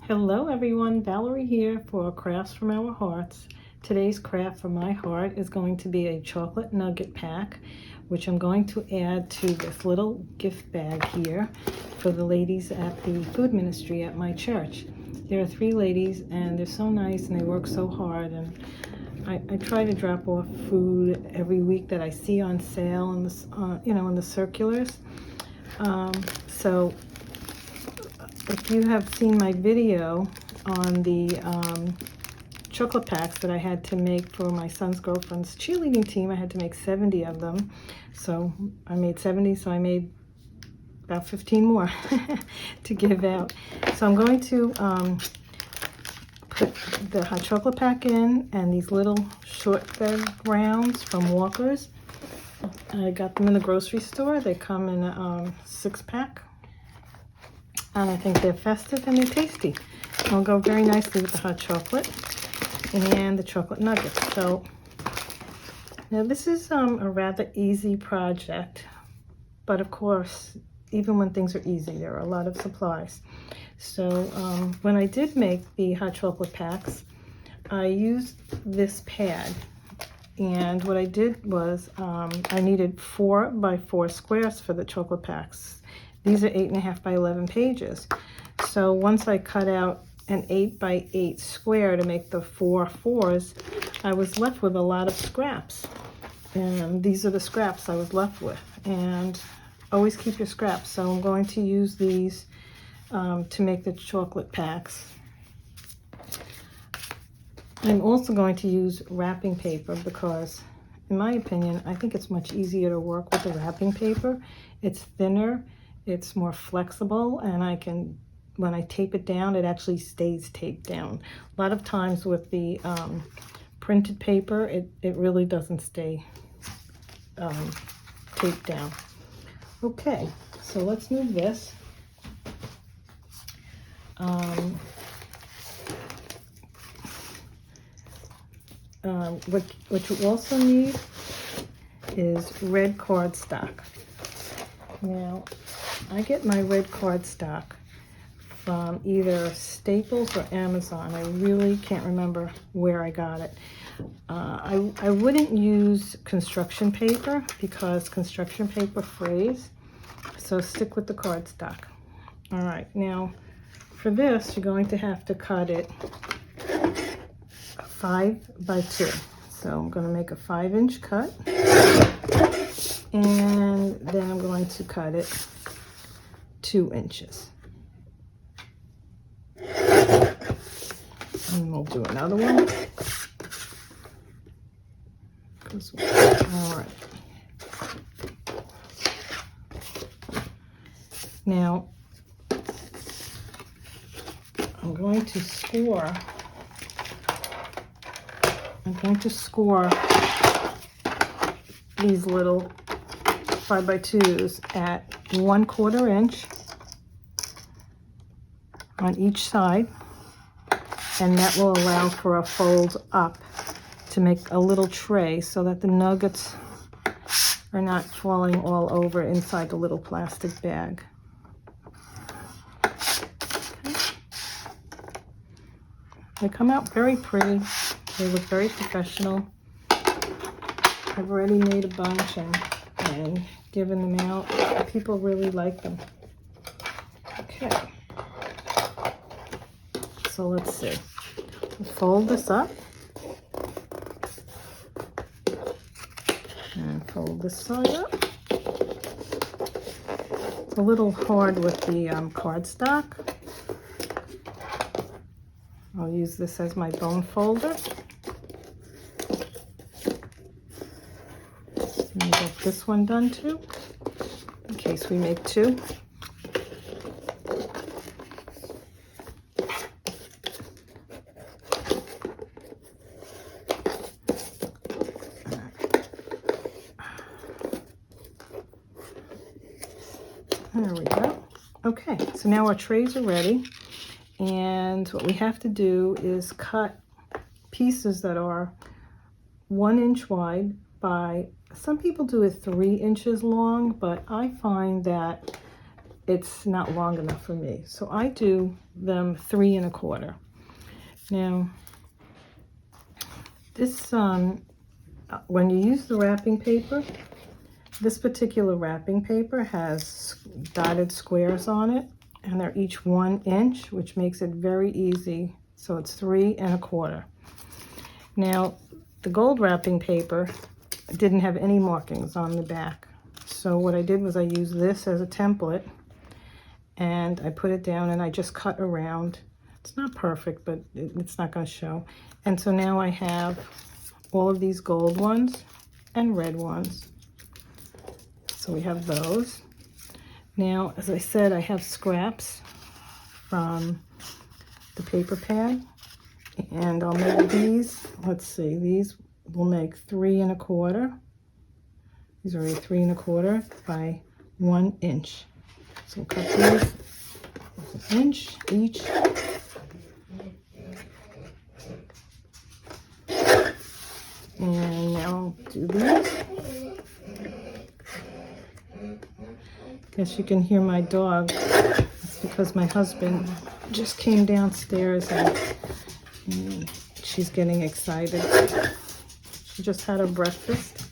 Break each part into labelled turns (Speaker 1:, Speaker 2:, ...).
Speaker 1: Hello everyone, Valerie here for Crafts from Our Hearts. Today's craft from my heart is going to be a chocolate nugget pack, which I'm going to add to this little gift bag here for the ladies at the food ministry at my church. There are 3 ladies and they're so nice and they work so hard, and I try to drop off food every week that I see on sale in the circulars. So if you have seen my video on the chocolate packs that I had to make for my son's girlfriend's cheerleading team, I had to make 70 of them. So I made 70, so I made about 15 more to give out. So I'm going to put the hot chocolate pack in and these little shortbread rounds from Walker's. I got them in the grocery store. They come in a 6-pack. And I think they're festive and they're tasty. They'll go very nicely with the hot chocolate and the chocolate nuggets. So now this is a rather easy project, but of course, even when things are easy, there are a lot of supplies. So when I did make the hot chocolate packs, I used this pad. And what I did was I needed 4 by 4 squares for the chocolate packs. These are 8.5 by 11 pages. So once I cut out an 8 by 8 square to make the 4 fours, I was left with a lot of scraps. And these are the scraps I was left with. And always keep your scraps. So I'm going to use these to make the chocolate packs. I'm also going to use wrapping paper because, in my opinion, I think it's much easier to work with the wrapping paper. It's thinner. It's more flexible, and I can, when I tape it down, it actually stays taped down. A lot of times with the printed paper, it really doesn't stay taped down. Okay, so let's move this. What you also need is red cardstock. Now, I get my red cardstock from either Staples or Amazon. I really can't remember where I got it. I wouldn't use construction paper because construction paper frays, so stick with the cardstock. All right, now for this, you're going to have to cut it 5 by 2. So I'm going to make a 5-inch cut, and then I'm going to cut it 2 inches. And we'll do another one. All right. Now, I'm going to score these little 5 by 2s at 1/4 inch on each side, and that will allow for a fold up to make a little tray so that the nuggets are not falling all over inside the little plastic bag. Okay. They come out very pretty. They look very professional. I've already made a bunch and given them out. People really like them. Okay. So let's see. Fold this up. And fold this side up. It's a little hard with the cardstock. I'll use this as my bone folder. And get this one done too, in case we make 2. There we go. Okay, so now our trays are ready, and what we have to do is cut pieces that are 1 inch wide by, some people do it 3 inches long, but I find that it's not long enough for me. So I do them 3 1/4. Now, this, when you use the wrapping paper, this particular wrapping paper has dotted squares on it, and they're each 1 inch, which makes it very easy. So it's 3 1/4. Now, the gold wrapping paper didn't have any markings on the back. So what I did was I used this as a template, and I put it down and I just cut around. It's not perfect, but it's not going to show. And so now I have all of these gold ones and red ones. So we have those. Now, as I said, I have scraps from the paper pad, and I'll make these. Let's see, these will make 3 1/4. These are 3 1/4 by 1 inch. So we'll cut these 1 inch each. And now I'll do these. Guess you can hear my dog. That's because my husband just came downstairs and she's getting excited. She just had her breakfast.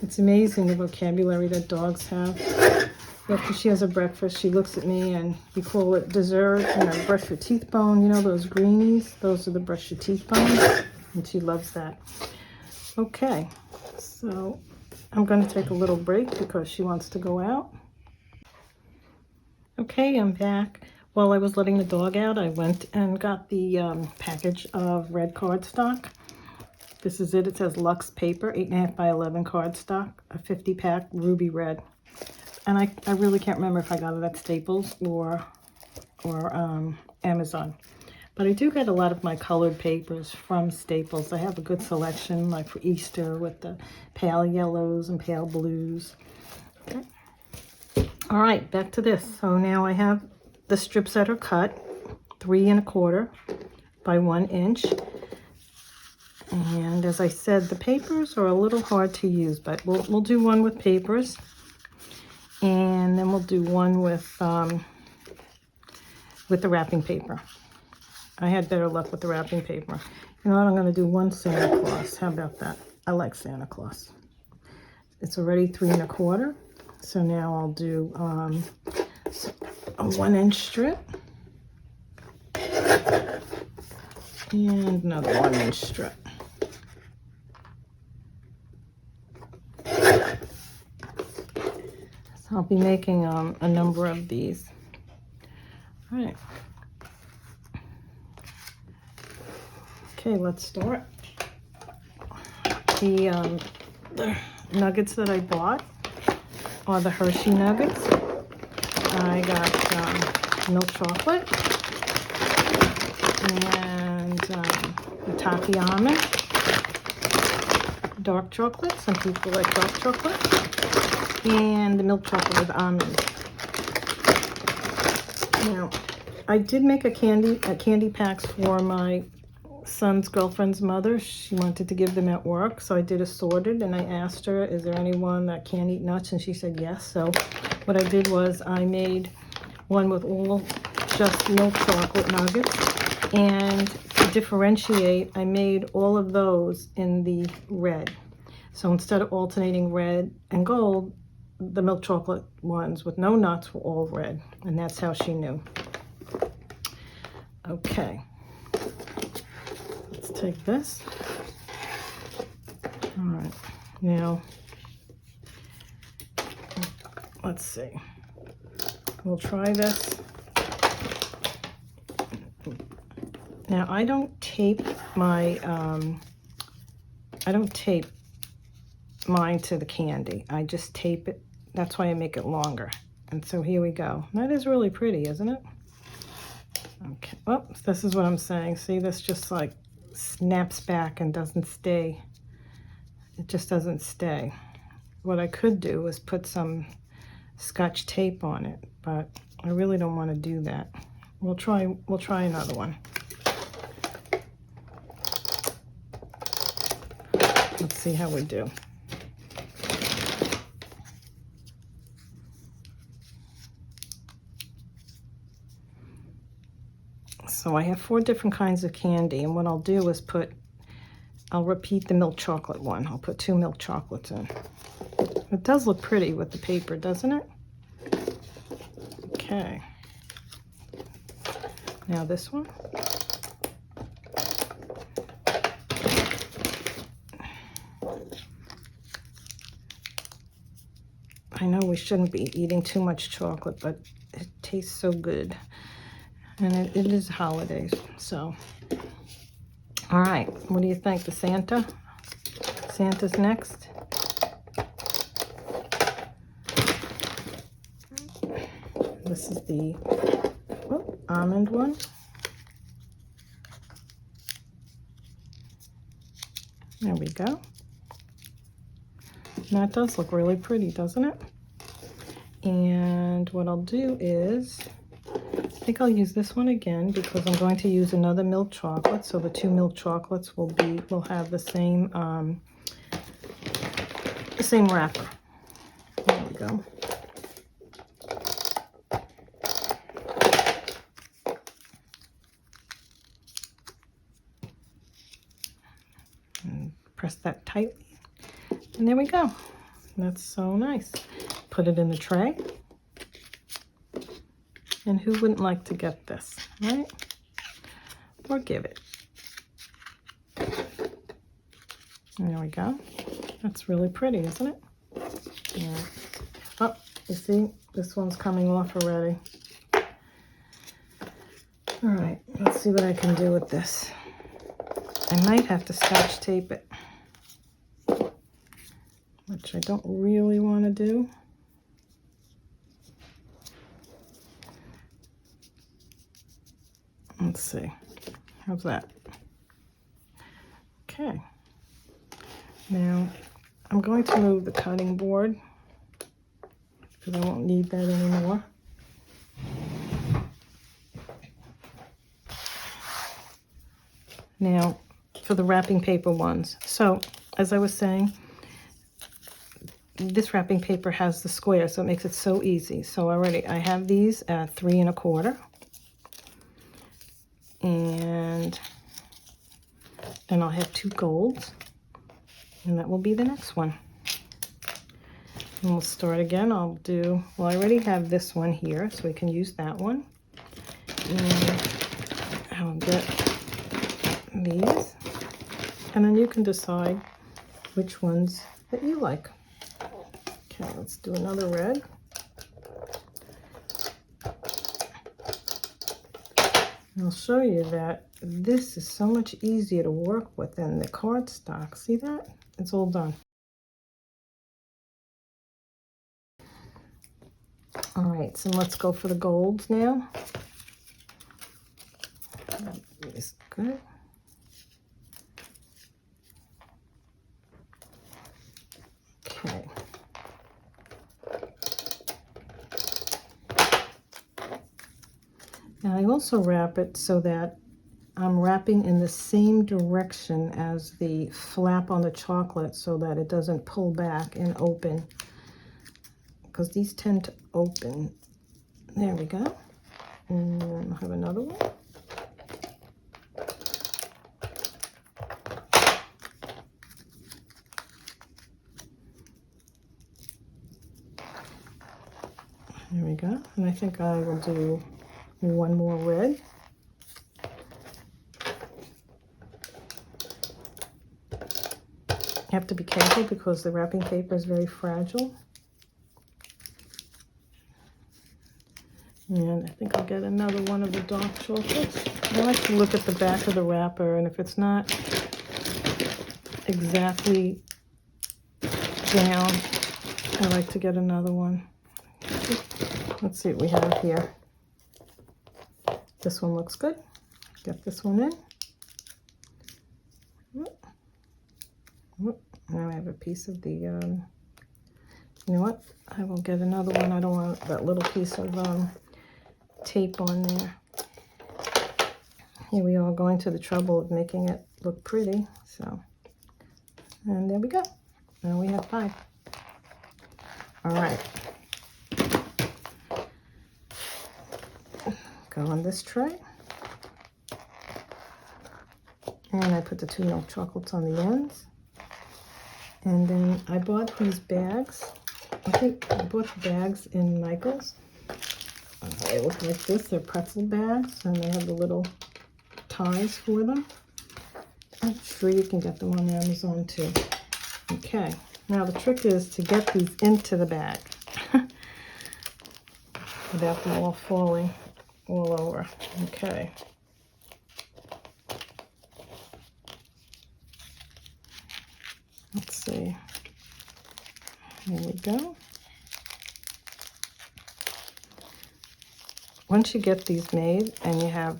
Speaker 1: It's amazing the vocabulary that dogs have. After she has her breakfast, she looks at me and we call it dessert, and brush your teeth bone. You know those greenies? Those are the brush your teeth bones, and she loves that. Okay, so I'm going to take a little break because she wants to go out. Okay, I'm back. While I was letting the dog out, I went and got the package of red cardstock. This is it. It says Luxe Paper, 8.5 by 11 cardstock, a 50-pack ruby red. And I really can't remember if I got it at Staples or Amazon. But I do get a lot of my colored papers from Staples. I have a good selection, like for Easter, with the pale yellows and pale blues. Okay. All right, back to this. So now I have the strips that are cut, 3 1/4 by 1 inch. And as I said, the papers are a little hard to use, but we'll do one with papers, and then we'll do one with the wrapping paper. I had better luck with the wrapping paper. You know what? I'm going to do one Santa Claus. How about that? I like Santa Claus. It's already 3 1/4. So now I'll do a 1 inch strip and another 1 inch strip. So I'll be making a number of these. All right. Okay, let's start. The nuggets that I bought are the Hershey nuggets. I got milk chocolate and the taffy almond, dark chocolate. Some people like dark chocolate, and the milk chocolate with almonds. Now, I did make a candy packs for my son's girlfriend's mother. She wanted to give them at work, so I did assorted, and I asked her, is there anyone that can't eat nuts? And she said yes. So what I did was I made one with all just milk chocolate nuggets, and to differentiate, I made all of those in the red. So instead of alternating red and gold, the milk chocolate ones with no nuts were all red, and that's how she knew. Okay. Take this. All right, now let's see. We'll try this. Now I don't tape my mine to the candy. I just tape it. That's why I make it longer. And so here we go. That is really pretty, isn't it? Okay. Oh, this is what I'm saying. See, this just like snaps back and doesn't stay. It just doesn't stay. What I could do is put some Scotch tape on it, but I really don't want to do that. We'll try another one. Let's see how we do. So I have 4 different kinds of candy, and what I'll do is I'll repeat the milk chocolate one. I'll put 2 milk chocolates in. It does look pretty with the paper, doesn't it? Okay. Now this one. I know we shouldn't be eating too much chocolate, but it tastes so good. And it is holidays, so. All right, what do you think? The Santa? Santa's next. This is the almond one. There we go. And that does look really pretty, doesn't it? And what I'll do is, I think I'll use this one again because I'm going to use another milk chocolate. So the 2 milk chocolates will have the same wrapper. There we go. And press that tightly. And there we go. That's so nice. Put it in the tray. And who wouldn't like to get this, right? Or give it. And there we go. That's really pretty, isn't it? Yeah. Oh, you see, this one's coming off already. All right, let's see what I can do with this. I might have to Scotch tape it, which I don't really want to do. Let's see. How's that? Okay. Now, I'm going to move the cutting board because I won't need that anymore. Now, for the wrapping paper ones. So, as I was saying, this wrapping paper has the square, so it makes it so easy. So I have these at 3 1/4. And then I'll have 2 golds, and that will be the next one. And we'll start again. I already have this one here, so we can use that one. And I'll get these, and then you can decide which ones that you like. Okay, let's do another red. I'll show you that this is so much easier to work with than the cardstock. See that? It's all done. All right, so let's go for the golds now. Is good. Okay. Now I also wrap it so that I'm wrapping in the same direction as the flap on the chocolate so that it doesn't pull back and open, because these tend to open. There we go. And then I'll have another one. There we go. And I think I will do one more red. You have to be careful because the wrapping paper is very fragile. And I think I'll get another one of the dark chocolates. I like to look at the back of the wrapper, and if it's not exactly down, I like to get another one. Let's see what we have here. This one looks good. Get this one in. Now I have a piece of the, you know what? I will get another one. I don't want that little piece of tape on there. Here we are going to the trouble of making it look pretty. So, and there we go. Now we have 5. All right. Go on this tray. And I put the 2 milk chocolates on the ends. And then I bought these bags. I think I bought the bags in Michael's. They look like this. They're pretzel bags, and they have the little ties for them. I'm sure you can get them on Amazon too. Okay, now the trick is to get these into the bag without them all falling all over. Okay. Let's see. Here we go. Once you get these made and you have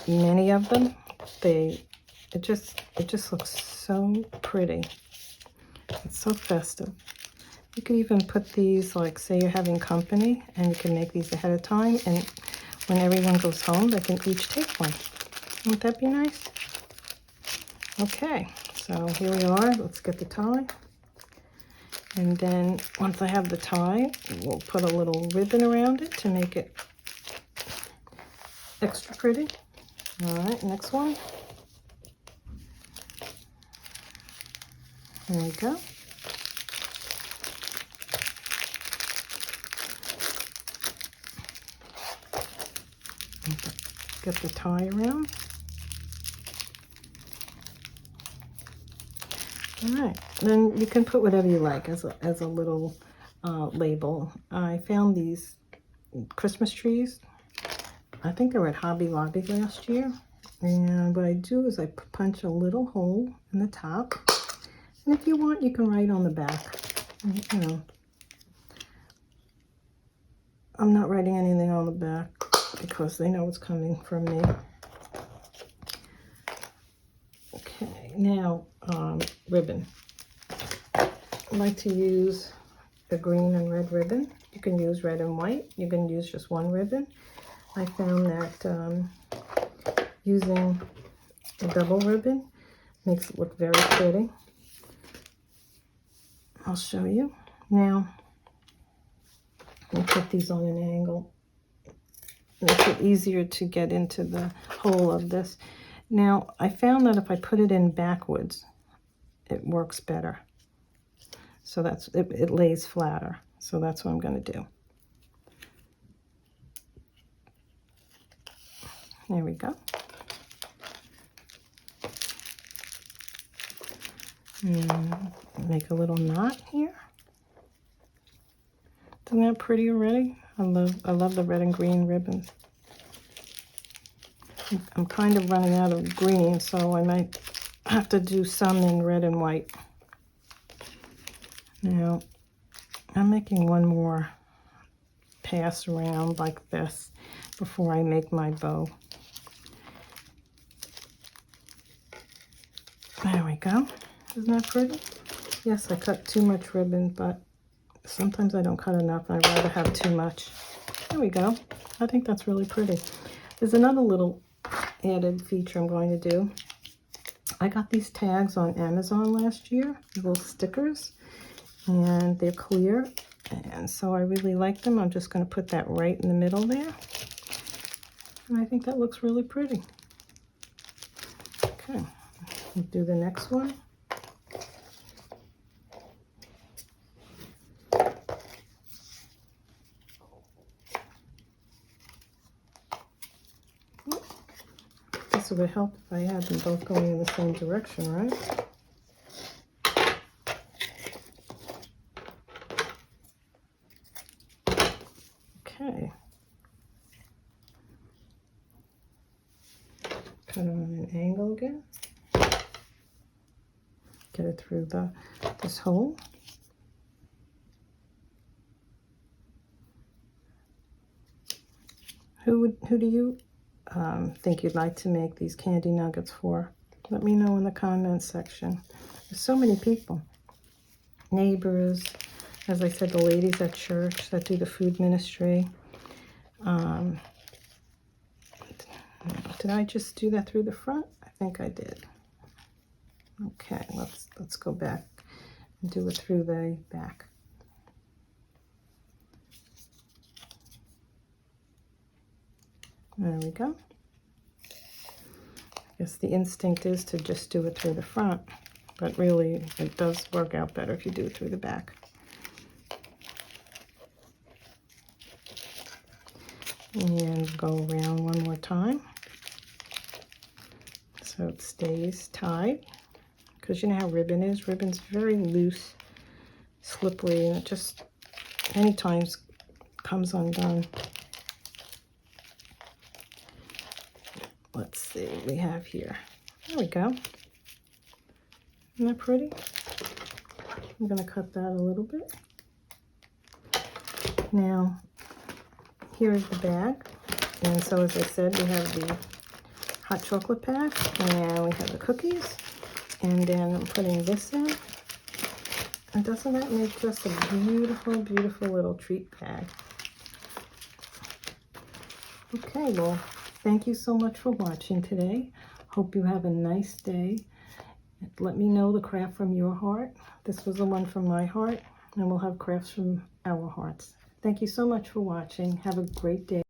Speaker 1: many of them, it just looks so pretty. It's so festive. You could even put these, like, say you're having company, and you can make these ahead of time, and when everyone goes home, they can each take one. Wouldn't that be nice? Okay, so here we are. Let's get the tie. And then once I have the tie, we'll put a little ribbon around it to make it extra pretty. All right, next one. There we go. Get the tie around. All right, then you can put whatever you like as a little label. I found these Christmas trees. I think they were at Hobby Lobby last year. And what I do is I punch a little hole in the top. And if you want, you can write on the back. You know, I'm not writing anything on the back because they know it's coming from me. Okay, now ribbon. I like to use the green and red ribbon. You can use red and white. You can use just one ribbon. I found that using a double ribbon makes it look very pretty. I'll show you. Now, I'll put these on an angle. Makes it easier to get into the hole of this. Now, I found that if I put it in backwards, it works better. So that's, it lays flatter. So that's what I'm going to do. There we go. And make a little knot here. Isn't that pretty already? I love the red and green ribbons. I'm kind of running out of green, so I might have to do some in red and white. Now, I'm making one more pass around like this before I make my bow. There we go. Isn't that pretty? Yes, I cut too much ribbon, but sometimes I don't cut enough. I'd rather have too much. There we go. I think that's really pretty. There's another little added feature I'm going to do. I got these tags on Amazon last year, little stickers, and they're clear, and so I really like them. I'm just going to put that right in the middle there, and I think that looks really pretty. Okay, we'll do the next one. This would help if I had them both going in the same direction, right? Okay. Cut it on an angle again. Get it through this hole. Who do you think you'd like to make these candy nuggets for? Let me know in the comments section. There's so many people. Neighbors, as I said, the ladies at church that do the food ministry. Did I just do that through the front? I think I did. Okay, let's go back and do it through the back. There we go. guess the instinct is to just do it through the front, but really it does work out better if you do it through the back. And go around one more time so it stays tied, because you know how ribbon is. Ribbon's very loose, slippery, and it just many times comes undone. Let's see what we have here. There we go. Isn't that pretty? I'm going to cut that a little bit. Now, here is the bag. And so, as I said, we have the hot chocolate pack, and we have the cookies. And then I'm putting this in. And doesn't that make just a beautiful, beautiful little treat bag? Okay, well, thank you so much for watching today. Hope you have a nice day. Let me know the craft from your heart. This was the one from my heart, and we'll have crafts from our hearts. Thank you so much for watching. Have a great day.